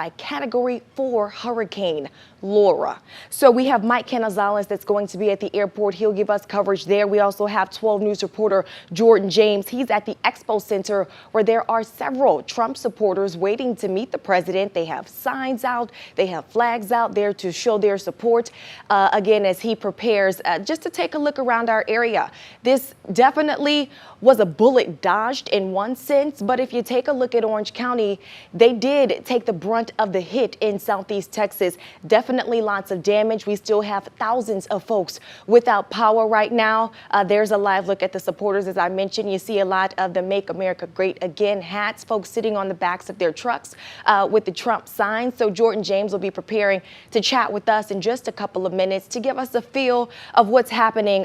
by Category 4 Hurricane Laura. So we have Mike Canizales that's going to be at the airport. He'll give us coverage there. We also have 12 News reporter Jordan James. He's at the Expo Center where there are several Trump supporters waiting to meet the president. They have signs out, they have flags out there to show their support, again, as he prepares just to take a look around our area. This definitely was a bullet dodged in one sense, but if you take a look at Orange County, they did take the brunt of the hit in Southeast Texas. Definitely lots of damage. We still have thousands of folks without power right now. There's a live look at the supporters. As I mentioned, you see a lot of the Make America Great Again hats, folks sitting on the backs of their trucks with the Trump signs. So Jordan James will be preparing to chat with us in just a couple of minutes to give us a feel of what's happening,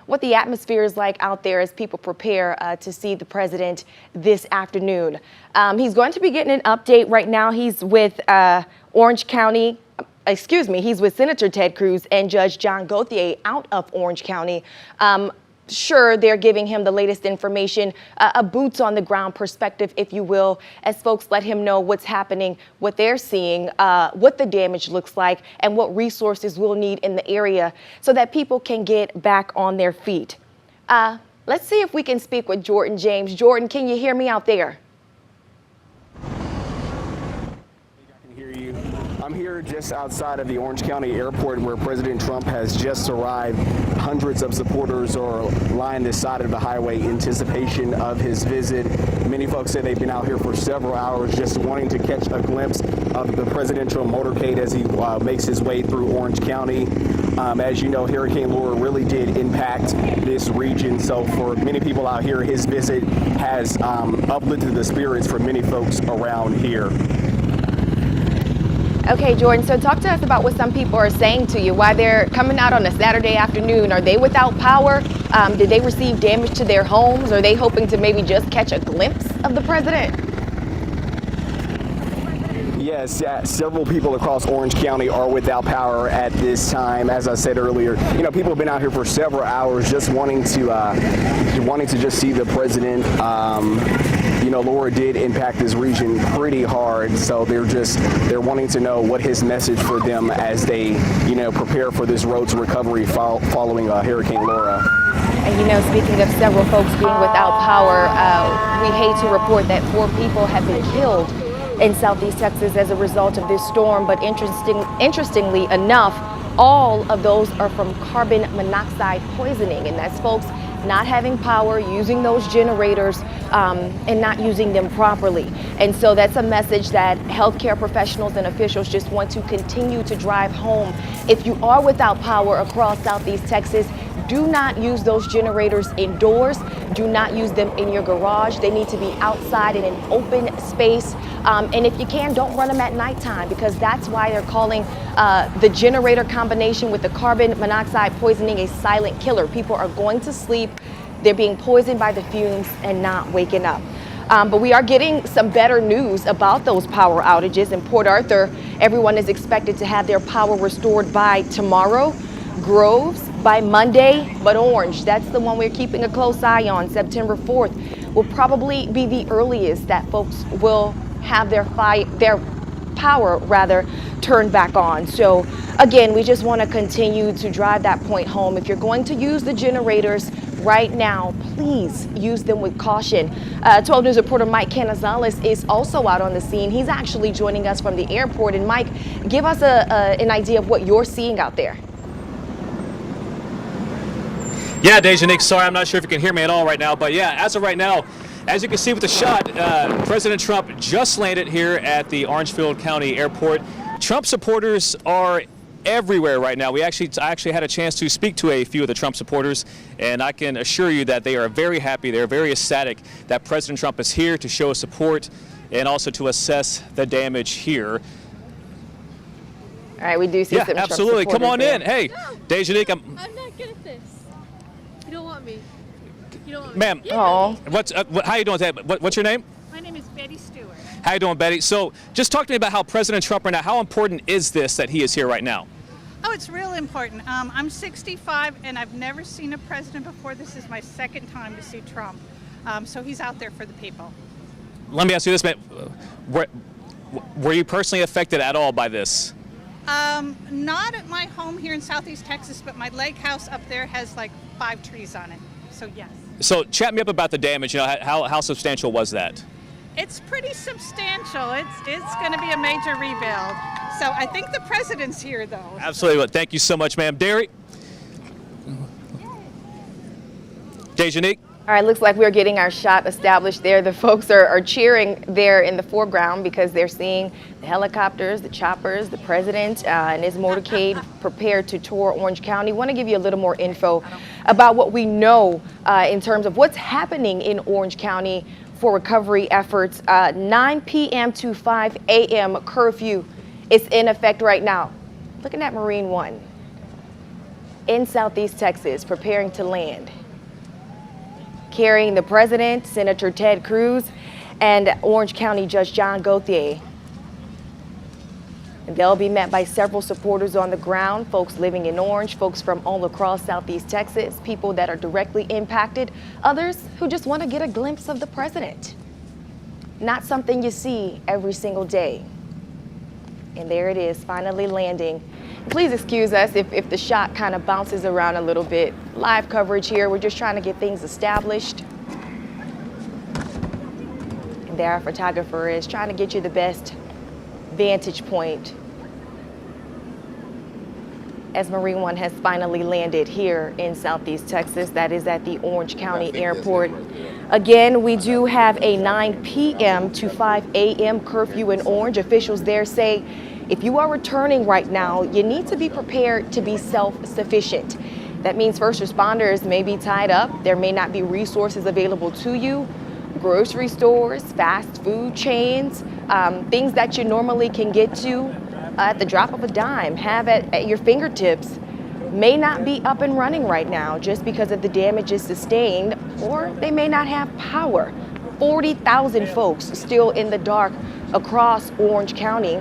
what the atmosphere is like out there as people prepare to see the president this afternoon. He's going to be getting an update right now. He's with Orange County. He's with Senator Ted Cruz and Judge John Gauthier out of Orange County. Sure, they're giving him the latest information, a boots on the ground perspective, if you will, as folks let him know what's happening, what they're seeing, what the damage looks like, and what resources we'll need in the area so that people can get back on their feet. Let's see if we can speak with Jordan James. Jordan, can you hear me out there? I can hear you. I'm here just outside of the Orange County Airport where President Trump has just arrived. Hundreds of supporters are lined this side of the highway in anticipation of his visit. Many folks say they've been out here for several hours just wanting to catch a glimpse of the presidential motorcade as he makes his way through Orange County. As you know, Hurricane Laura really did impact this region. So for many people out here, his visit has uplifted the spirits for many folks around here. Okay, Jordan, so talk to us about what some people are saying to you, why they're coming out on a Saturday afternoon. Are they without power? Did they receive damage to their homes? Are they hoping to maybe just catch a glimpse of the president? Yes, several people across Orange County are without power at this time. As I said earlier, you know, people have been out here for several hours just wanting to just see the president. You know, Laura did impact this region pretty hard, so they're wanting to know what his message for them as they, you know, prepare for this road to recovery following Hurricane Laura. And you know, speaking of several folks being without power, we hate to report that 4 people have been killed in Southeast Texas as a result of this storm, but interestingly enough, all of those are from carbon monoxide poisoning, and that's folks not having power, using those generators, and not using them properly. And so that's a message that healthcare professionals and officials just want to continue to drive home. If you are without power across Southeast Texas, do not use those generators indoors. Do not use them in your garage. They need to be outside in an open space. And if you can, don't run them at nighttime, because that's why they're calling the generator combination with the carbon monoxide poisoning a silent killer. People are going to sleep. They're being poisoned by the fumes and not waking up. But we are getting some better news about those power outages. In Port Arthur, everyone is expected to have their power restored by tomorrow. Groves by Monday, but Orange, that's the one we're keeping a close eye on. September 4th will probably be the earliest that folks will have their power turned back on. So again, we just want to continue to drive that point home. If you're going to use the generators right now, please use them with caution. 12 News reporter Mike Canizales is also out on the scene. He's actually joining us from the airport. And Mike, give us an idea of what you're seeing out there. Yeah, Deja, Nick, sorry, I'm not sure if you can hear me at all right now, but yeah, as of right now, as you can see with the shot, President Trump just landed here at the Orangefield County Airport. Trump supporters are everywhere right now. I actually had a chance to speak to a few of the Trump supporters, and I can assure you that they are very happy, they're very ecstatic that President Trump is here to show support and also to assess the damage here. All right, we do see some Trump absolutely. Come on there. in. Hey, no, Deja, Nick, I'm not good at this. You don't want me. You don't want me. Ma'am, yeah. How you doing today? What's your name? My name is Betty Stewart. How you doing, Betty? So just talk to me about how President Trump right now, how important is this that he is here right now? Oh, it's real important. I'm 65 and I've never seen a president before. This is my second time to see Trump. So he's out there for the people. Let me ask you this, man. Were you personally affected at all by this? Not at my home here in Southeast Texas, but my lake house up there has like 5 trees on it. So yes. So chat me up about the damage. You know, how substantial was that? It's pretty substantial. It's going to be a major rebuild. So I think the president's here, though. Absolutely. Well, thank you so much, ma'am. Derry? Dejanique? All right, looks like we're getting our shot established there. The folks are cheering there in the foreground because they're seeing the helicopters, the choppers, the president and his motorcade prepared to tour Orange County. Want to give you a little more info about what we know in terms of what's happening in Orange County for recovery efforts. 9 p.m. to 5 a.m. curfew is in effect right now. Looking at Marine One in Southeast Texas, preparing to land, carrying the president, Senator Ted Cruz, and Orange County Judge John Gauthier. And they'll be met by several supporters on the ground, folks living in Orange, folks from all across Southeast Texas, people that are directly impacted, others who just want to get a glimpse of the president. Not something you see every single day. And there it is, finally landing. Please excuse us if the shot kind of bounces around a little bit. Live coverage here. We're just trying to get things established. And there our photographer is trying to get you the best vantage point as Marine One has finally landed here in Southeast Texas. That is at the Orange County Airport. Again, we do have a 9 p.m. to 5 a.m. curfew in Orange. Officials there say if you are returning right now, you need to be prepared to be self-sufficient. That means first responders may be tied up. There may not be resources available to you. Grocery stores, fast food chains, things that you normally can get to at the drop of a dime, have at your fingertips, may not be up and running right now just because of the damages sustained, or they may not have power. 40,000 folks still in the dark across Orange County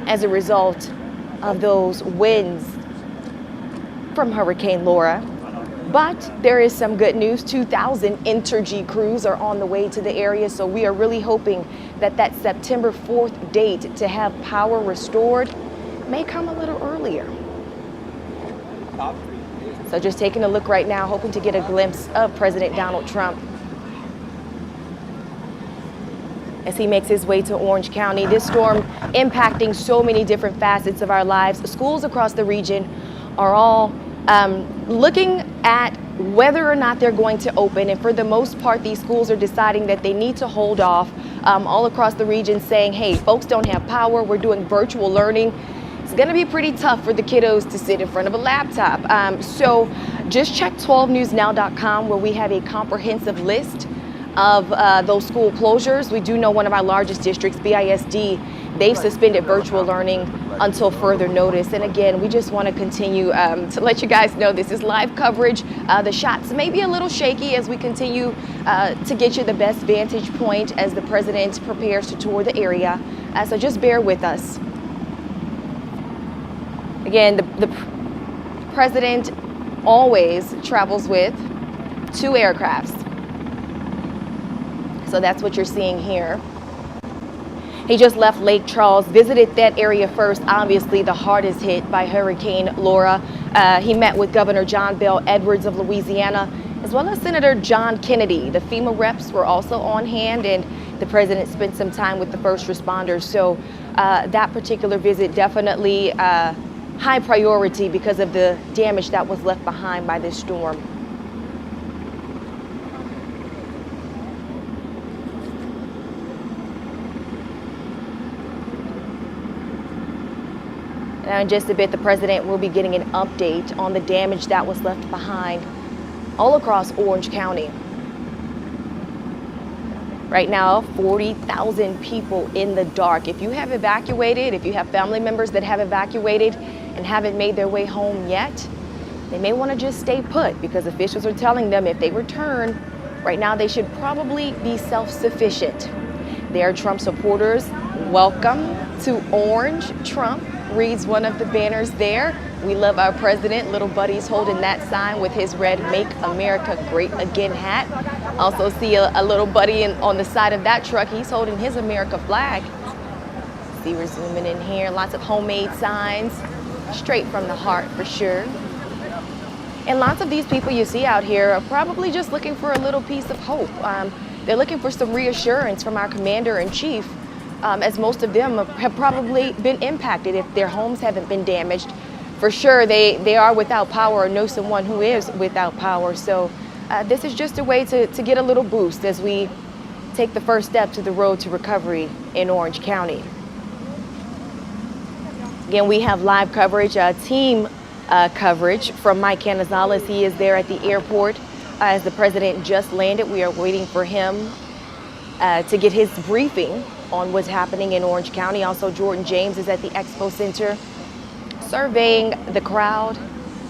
as a result of those winds from Hurricane Laura. But there is some good news. 2,000 Entergy crews are on the way to the area, so we are really hoping that that September 4th date to have power restored may come a little earlier. So just taking a look right now, hoping to get a glimpse of President Donald Trump as he makes his way to Orange County. This storm impacting so many different facets of our lives. Schools across the region are all looking at whether or not they're going to open, and for the most part these schools are deciding that they need to hold off, all across the region saying, hey, folks don't have power, we're doing virtual learning. It's going to be pretty tough for the kiddos to sit in front of a laptop. So just check 12newsnow.com where we have a comprehensive list of those school closures. We do know one of our largest districts, BISD, they've suspended virtual learning until further notice. And again, we just want to continue to let you guys know this is live coverage. The shots may be a little shaky as we continue to get you the best vantage point as the president prepares to tour the area. So just bear with us. Again, the president always travels with 2 aircrafts. So that's what you're seeing here. He just left Lake Charles, visited that area first, obviously the hardest hit by Hurricane Laura. He met with Governor John Bel Edwards of Louisiana, as well as Senator John Kennedy. The FEMA reps were also on hand, and the president spent some time with the first responders. So that particular visit definitely high priority because of the damage that was left behind by this storm. Now in just a bit, the president will be getting an update on the damage that was left behind all across Orange County. Right now, 40,000 people in the dark. If you have evacuated, if you have family members that have evacuated and haven't made their way home yet, they may want to just stay put because officials are telling them if they return, right now they should probably be self-sufficient. They are Trump supporters. Welcome to Orange. Trump reads one of the banners there. We love our president. Little buddy's holding that sign with his red Make America Great Again hat. Also see a little buddy on the side of that truck. He's holding his America flag. see we're zooming in here. Lots of homemade signs, straight from the heart for sure. And lots of these people you see out here are probably just looking for a little piece of hope. They're looking for some reassurance from our commander-in-chief, as most of them have probably been impacted if their homes haven't been damaged. For sure, they are without power or know someone who is without power. So this is just a way to get a little boost as we take the first step to the road to recovery in Orange County. Again, we have live coverage, team coverage from Mike Canizales. He is there at the airport as the president just landed. We are waiting for him to get his briefing on what's happening in Orange County. Also, Jordan James is at the Expo Center surveying the crowd,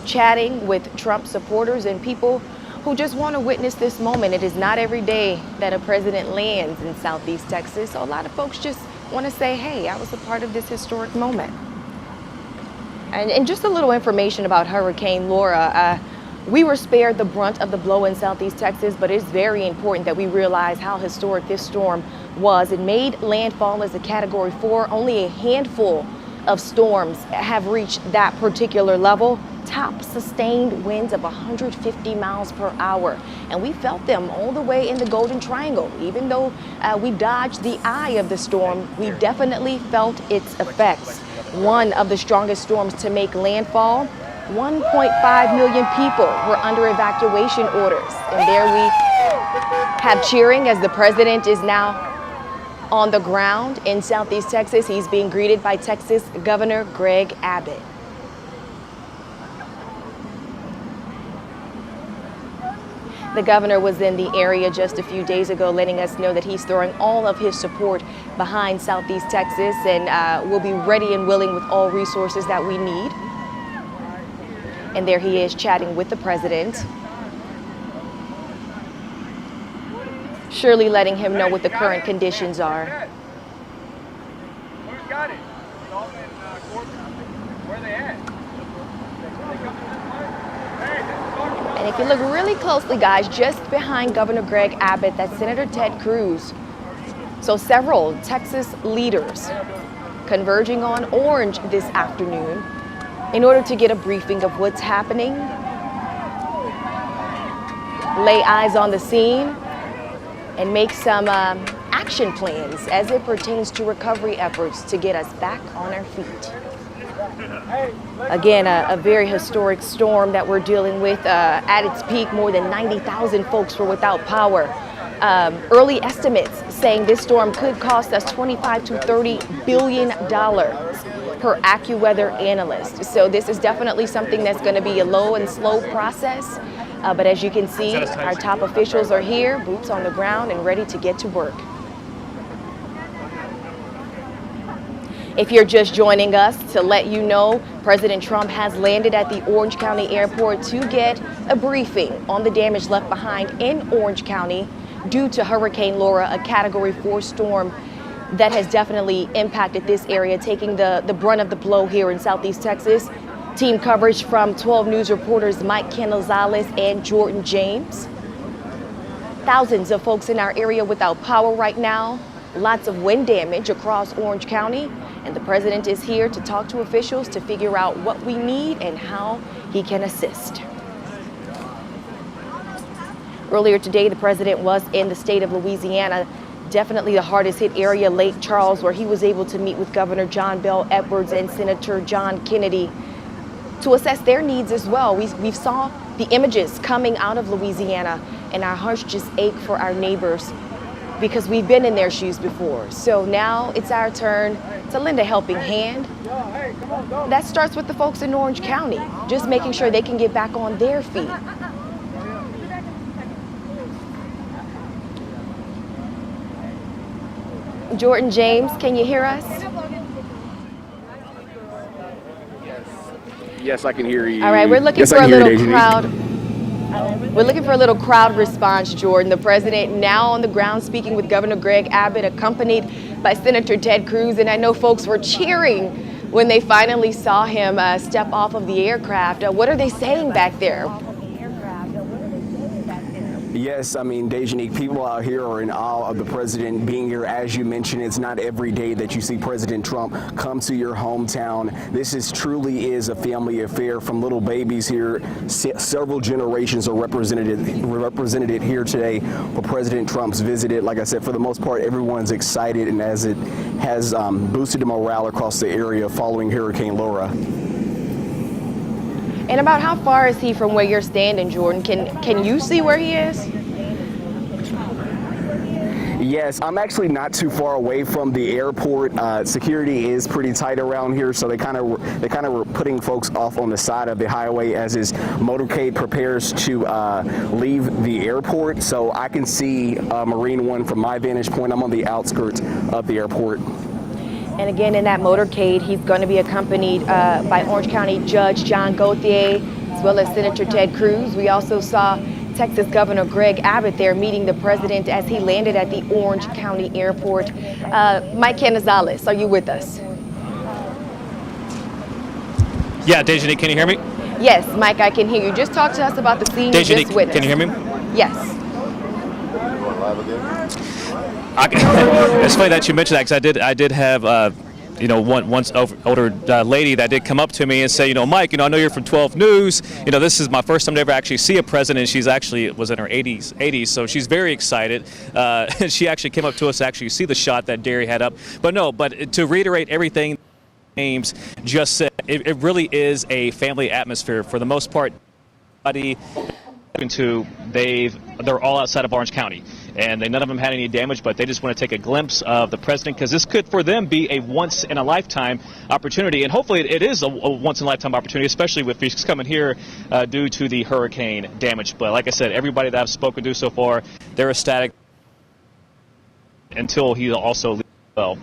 chatting with Trump supporters and people who just want to witness this moment. It is not every day that a president lands in Southeast Texas. So a lot of folks just want to say, hey, I was a part of this historic moment. And just a little information about Hurricane Laura. We were spared the brunt of the blow in Southeast Texas, but it's very important that we realize how historic this storm was. It made landfall as a Category 4. Only a handful of storms have reached that particular level. Top sustained winds of 150 miles per hour. And we felt them all the way in the Golden Triangle. Even though we dodged the eye of the storm, we definitely felt its effects. One of the strongest storms to make landfall. 1.5 million people were under evacuation orders. And there we have cheering as the president is now on the ground in Southeast Texas. He's being greeted by Texas Governor Greg Abbott. The governor was in the area just a few days ago, letting us know that he's throwing all of his support behind Southeast Texas and will be ready and willing with all resources that we need. And there he is chatting with the president, surely letting him know what the current conditions are. Who's got it? It's all in Corbin. Where are they at? And if you look really closely, guys, just behind Governor Greg Abbott, that's Senator Ted Cruz. So several Texas leaders converging on Orange this afternoon in order to get a briefing of what's happening, lay eyes on the scene, and make some action plans as it pertains to recovery efforts to get us back on our feet. Again, a very historic storm that we're dealing with. At its peak, more than 90,000 folks were without power. Early estimates saying this storm could cost us $25 to $30 billion per AccuWeather analyst. So this is definitely something that's going to be a low and slow process. But as you can see, our top officials are here, boots on the ground and ready to get to work. If you're just joining us, to let you know, President Trump has landed at the Orange County Airport to get a briefing on the damage left behind in Orange County due to Hurricane Laura, a Category 4 storm that has definitely impacted this area, taking the brunt of the blow here in Southeast Texas. Team coverage from 12 News reporters Mike Canizales and Jordan James. Thousands of folks in our area without power right now. Lots of wind damage across Orange County. And the president is here to talk to officials to figure out what we need and how he can assist. Earlier today, the president was in the state of Louisiana, definitely the hardest hit area, Lake Charles, where he was able to meet with Governor John Bel Edwards and Senator John Kennedy to assess their needs as well. We saw the images coming out of Louisiana, and our hearts just ache for our neighbors because we've been in their shoes before. So now it's our turn to lend a helping hand. That starts with the folks in Orange County, just making sure they can get back on their feet. Jordan James, can you hear us? Yes, I can hear you. All right, we're looking for a little crowd. We're looking for a little crowd response, Jordan. The president now on the ground speaking with Governor Greg Abbott, accompanied by Senator Ted Cruz. And I know folks were cheering when they finally saw him step off of the aircraft. What are they saying back there? Yes, I mean, Dejanique, people out here are in awe of the president being here. As you mentioned, it's not every day that you see President Trump come to your hometown. This truly is a family affair. From little babies here, several generations are represented here today for President Trump's visit. Like I said, for the most part, everyone's excited, and as it has boosted the morale across the area following Hurricane Laura. And about how far is he from where you're standing, Jordan? Can you see where he is? Yes, I'm actually not too far away from the airport. Security is pretty tight around here, so they kind of were putting folks off on the side of the highway as his motorcade prepares to leave the airport. So I can see Marine One from my vantage point. I'm on the outskirts of the airport. And again, in that motorcade, he's going to be accompanied by Orange County Judge John Gauthier, as well as Senator Ted Cruz. We also saw Texas Governor Greg Abbott there meeting the president as he landed at the Orange County Airport. Mike Canizales, are you with us? Yeah, Dejanique, can you hear me? Yes, Mike, I can hear you. Just talk to us about the scene you just witnessed. Can you hear me? Yes. It's funny that you mentioned that, because I did have one older lady that did come up to me and say, Mike, I know you're from 12 News. This is my first time to ever actually see a president. She's actually was in her 80s, so she's very excited. And she actually came up to us to actually see the shot that Deere had up. But to reiterate everything James just said, it really is a family atmosphere for the most part. They're all outside of Orange County, and none of them had any damage, but they just want to take a glimpse of the president, because this could for them be a once-in-a-lifetime opportunity, and hopefully it is a once-in-a-lifetime opportunity, especially with he's coming here due to the hurricane damage. But like I said, everybody that I've spoken to so far, they're ecstatic until he also leaves well.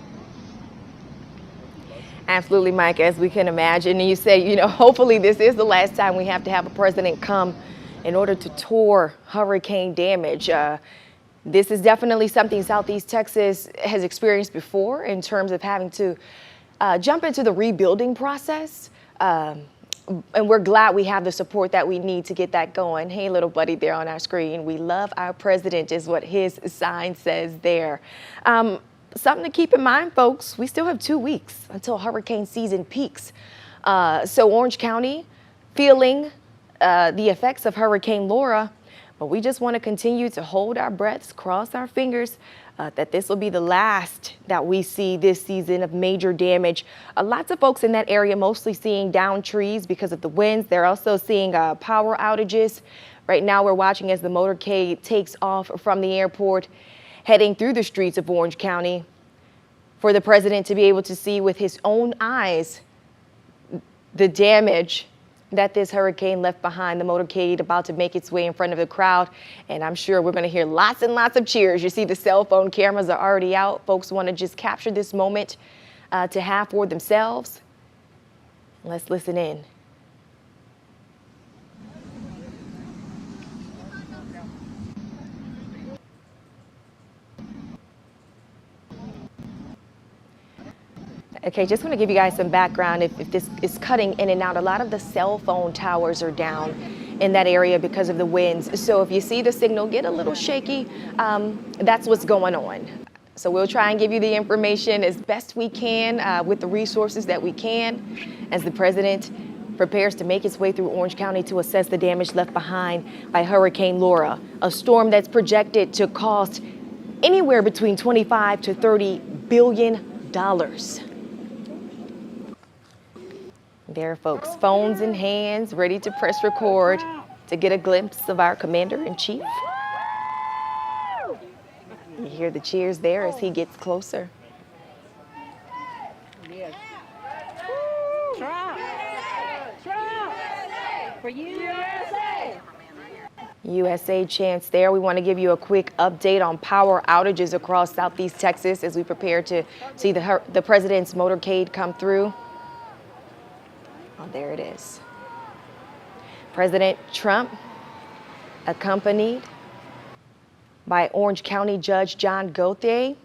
Absolutely, Mike, as we can imagine. And you say, hopefully this is the last time we have to have a president come in order to tour hurricane damage. This is definitely something Southeast Texas has experienced before in terms of having to jump into the rebuilding process. And we're glad we have the support that we need to get that going. Hey, little buddy there on our screen, we love our president is what his sign says there. Something to keep in mind, folks, we still have 2 weeks until hurricane season peaks. So Orange County feeling the effects of Hurricane Laura, but we just want to continue to hold our breaths, cross our fingers that this will be the last that we see this season of major damage. Lots of folks in that area mostly seeing downed trees because of the winds. They're also seeing power outages. Right now we're watching as the motorcade takes off from the airport, heading through the streets of Orange County for the president to be able to see with his own eyes the damage that this hurricane left behind. The motorcade about to make its way in front of the crowd, and I'm sure we're going to hear lots and lots of cheers. You see the cell phone cameras are already out. Folks want to just capture this moment to have for themselves. Let's listen in. Okay, just want to give you guys some background. If this is cutting in and out, a lot of the cell phone towers are down in that area because of the winds. So if you see the signal get a little shaky, that's what's going on. So we'll try and give you the information as best we can with the resources that we can as the president prepares to make its way through Orange County to assess the damage left behind by Hurricane Laura, a storm that's projected to cost anywhere between $25 to $30 billion. There are folks, phones in hands, ready to press record to get a glimpse of our commander-in-chief. You hear the cheers there as he gets closer. Yes. Trump! Trump! For USA! USA chants there. We want to give you a quick update on power outages across Southeast Texas as we prepare to see the president's motorcade come through. Oh, there it is. President Trump, accompanied by Orange County Judge John Gauthier,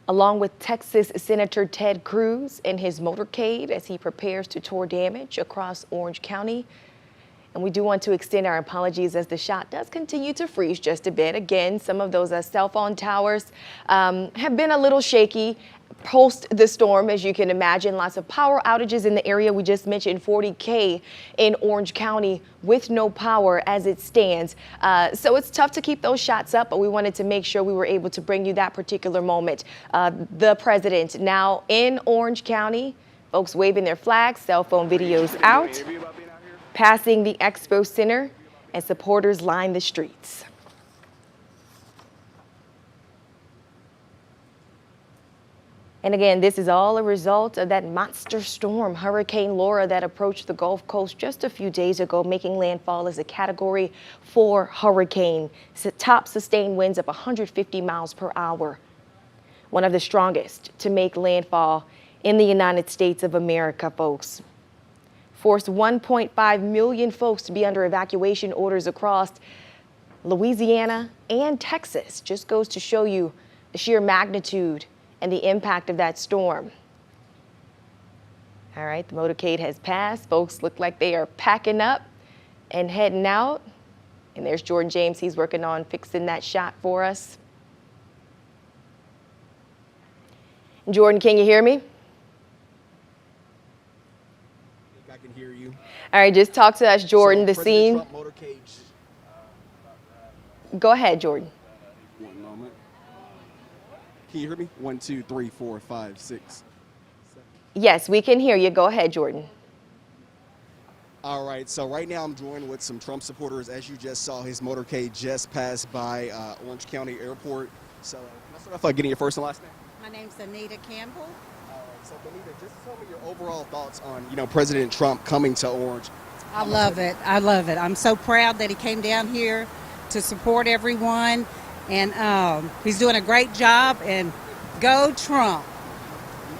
along with Texas Senator Ted Cruz in his motorcade as he prepares to tour damage across Orange County. And we do want to extend our apologies as the shot does continue to freeze just a bit. Again, some of those cell phone towers have been a little shaky post the storm, as you can imagine. Lots of power outages in the area. We just mentioned 40K in Orange County with no power as it stands. So it's tough to keep those shots up, but we wanted to make sure we were able to bring you that particular moment. The president now in Orange County, folks waving their flags, cell phone videos out, passing the Expo Center, and supporters line the streets. And again, this is all a result of that monster storm, Hurricane Laura, that approached the Gulf Coast just a few days ago, making landfall as a Category 4 hurricane. Top sustained winds of 150 miles per hour. One of the strongest to make landfall in the United States of America, folks. Forced 1.5 million folks to be under evacuation orders across Louisiana and Texas. Just goes to show you the sheer magnitude and the impact of that storm. All right, the motorcade has passed. Folks look like they are packing up and heading out. And there's Jordan James. He's working on fixing that shot for us. Jordan, can you hear me? I can hear you. All right, just talk to us, Jordan. The President scene. Trump motorcade. Go ahead, Jordan. One moment. Can you hear me? 1, 2, 3, 4, 5, 6. Yes, we can hear you. Go ahead, Jordan. All right, so right now I'm joined with some Trump supporters. As you just saw, his motorcade just passed by Orange County Airport. So can I start off by getting your first and last name? My name's Anita Campbell. All right, so Benita, just tell me your overall thoughts on, President Trump coming to Orange. I love it. I love it. I'm so proud that he came down here to support everyone, and he's doing a great job. And go Trump!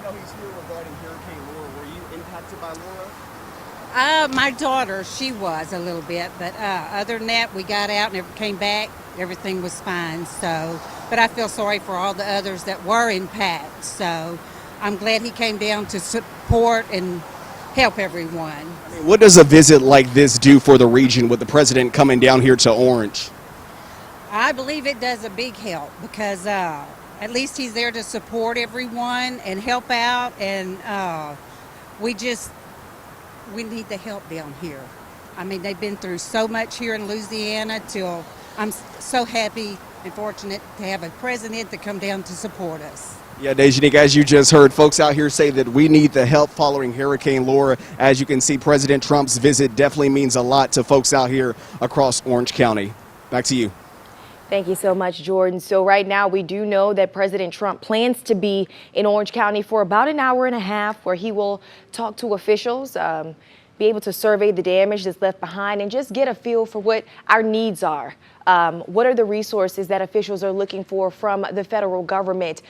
He's here regarding Hurricane Laura. Were you impacted by Laura? My daughter, she was a little bit, but other than that, we got out and came back. Everything was fine. So, but I feel sorry for all the others that were impacted. So, I'm glad he came down to support and help everyone. I mean, what does a visit like this do for the region with the president coming down here to Orange? I believe it does a big help because at least he's there to support everyone and help out, and we need the help down here. I mean, they've been through so much here in Louisiana till I'm so happy and fortunate to have a president to come down to support us. Yeah, Dejanique, as you just heard, folks out here say that we need the help following Hurricane Laura. As you can see, President Trump's visit definitely means a lot to folks out here across Orange County. Back to you. Thank you so much, Jordan. So right now we do know that President Trump plans to be in Orange County for about an hour and a half, where he will talk to officials, be able to survey the damage that's left behind, and just get a feel for what our needs are. What are the resources that officials are looking for from the federal government?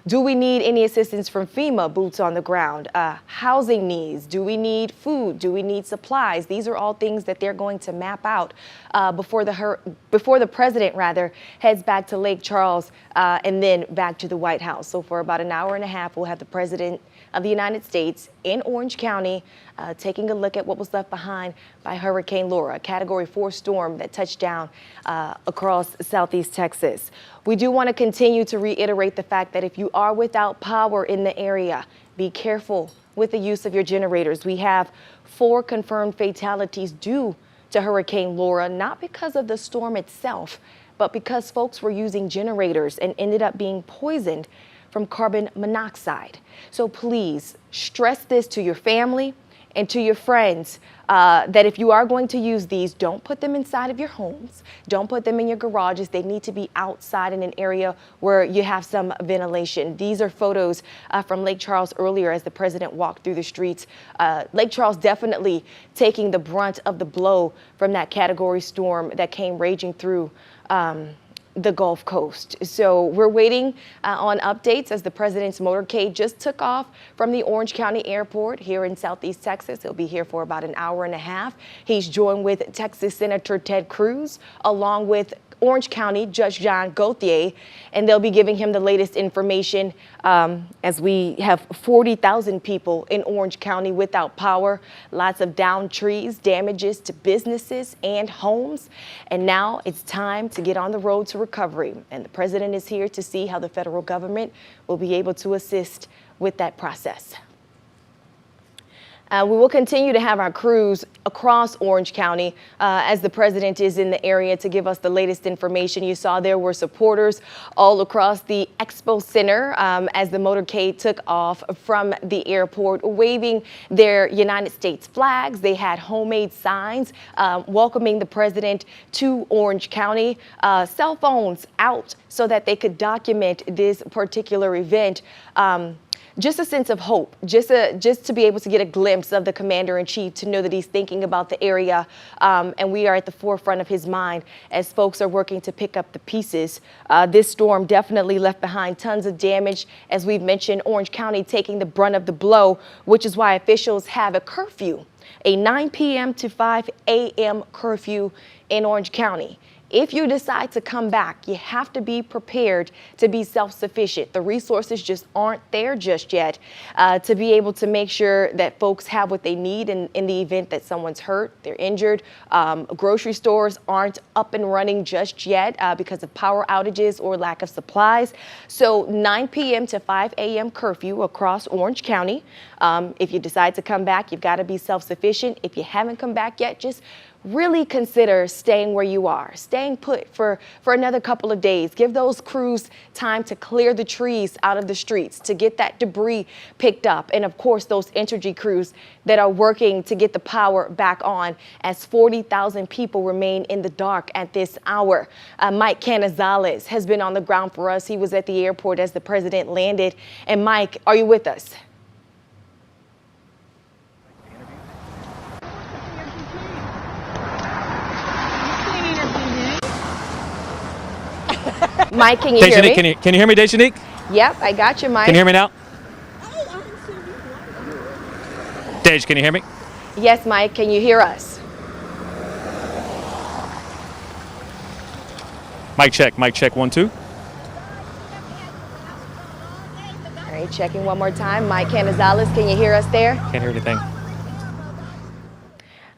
Do we need any assistance from FEMA, boots on the ground? Housing needs? Do we need food? Do we need supplies? These are all things that they're going to map out before the president heads back to Lake Charles and then back to the White House. So for about an hour and a half, we'll have the president of the United States in Orange County taking a look at what was left behind by Hurricane Laura, a Category 4 storm that touched down across southeast Texas. We do want to continue to reiterate the fact that if you are without power in the area, be careful with the use of your generators. We have 4 confirmed fatalities due to Hurricane Laura, not because of the storm itself, but because folks were using generators and ended up being poisoned from carbon monoxide. So please stress this to your family and to your friends that if you are going to use these, don't put them inside of your homes. Don't put them in your garages. They need to be outside in an area where you have some ventilation. These are photos from Lake Charles earlier as the president walked through the streets. Lake Charles definitely taking the brunt of the blow from that Category storm that came raging through the Gulf Coast. So we're waiting on updates as the president's motorcade just took off from the Orange County Airport here in southeast Texas. He'll be here for about an hour and a half. He's joined with Texas Senator Ted Cruz, along with Orange County Judge John Gauthier, and they'll be giving him the latest information as we have 40,000 people in Orange County without power, lots of downed trees, damages to businesses and homes. And now it's time to get on the road to recovery. And the president is here to see how the federal government will be able to assist with that process. We will continue to have our crews across Orange County as the president is in the area to give us the latest information. You saw there were supporters all across the Expo Center as the motorcade took off from the airport, waving their United States flags. They had homemade signs welcoming the president to Orange County, cell phones out so that they could document this particular event. Just a sense of hope, just to be able to get a glimpse of the commander-in-chief, to know that he's thinking about the area, and we are at the forefront of his mind as folks are working to pick up the pieces. This storm definitely left behind tons of damage. As we've mentioned, Orange County taking the brunt of the blow, which is why officials have a curfew, a 9 p.m. to 5 a.m. curfew in Orange County. If you decide to come back, you have to be prepared to be self-sufficient. The resources just aren't there just yet to be able to make sure that folks have what they need in the event that someone's hurt, they're injured. Grocery stores aren't up and running just yet because of power outages or lack of supplies. So 9 p.m. to 5 a.m. curfew across Orange County. If you decide to come back, you've got to be self-sufficient. If you haven't come back yet, just really consider staying where you are, staying put for another couple of days. Give those crews time to clear the trees out of the streets, to get that debris picked up. And of course, those energy crews that are working to get the power back on as 40,000 people remain in the dark at this hour. Mike Canizales has been on the ground for us. He was at the airport as the president landed. And Mike, are you with us? Mike, can you hear me? Can you hear me, Dejanique? Yep, I got you, Mike. Can you hear me now? Dej, can you hear me? Yes, Mike, can you hear us? Mic check, 1, 2. All right, checking one more time. Mike Canizales, can you hear us there? Can't hear anything.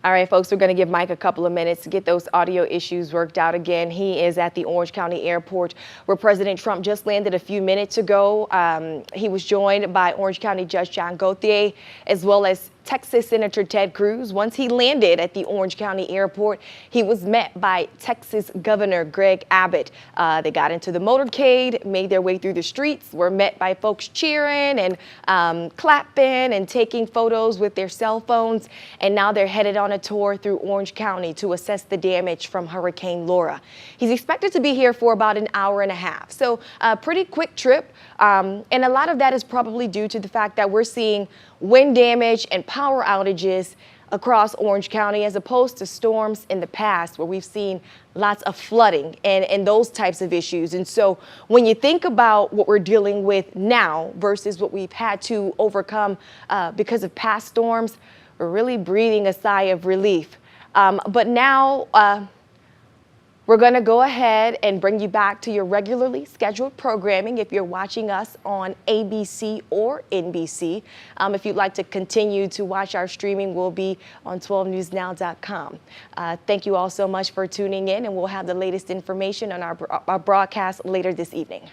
All right, folks, we're going to give Mike a couple of minutes to get those audio issues worked out again. He is at the Orange County Airport where President Trump just landed a few minutes ago. He was joined by Orange County Judge John Gauthier as well as Texas Senator Ted Cruz. Once he landed at the Orange County Airport, he was met by Texas Governor Greg Abbott. They got into the motorcade, made their way through the streets, were met by folks cheering and clapping and taking photos with their cell phones. And now they're headed on a tour through Orange County to assess the damage from Hurricane Laura. He's expected to be here for about an hour and a half. So a pretty quick trip. And a lot of that is probably due to the fact that we're seeing wind damage and power outages across Orange County as opposed to storms in the past where we've seen lots of flooding and those types of issues. And so when you think about what we're dealing with now versus what we've had to overcome because of past storms, we're really breathing a sigh of relief. But now we're going to go ahead and bring you back to your regularly scheduled programming if you're watching us on ABC or NBC. If you'd like to continue to watch our streaming, we'll be on 12newsnow.com. Thank you all so much for tuning in, and we'll have the latest information on our broadcast later this evening.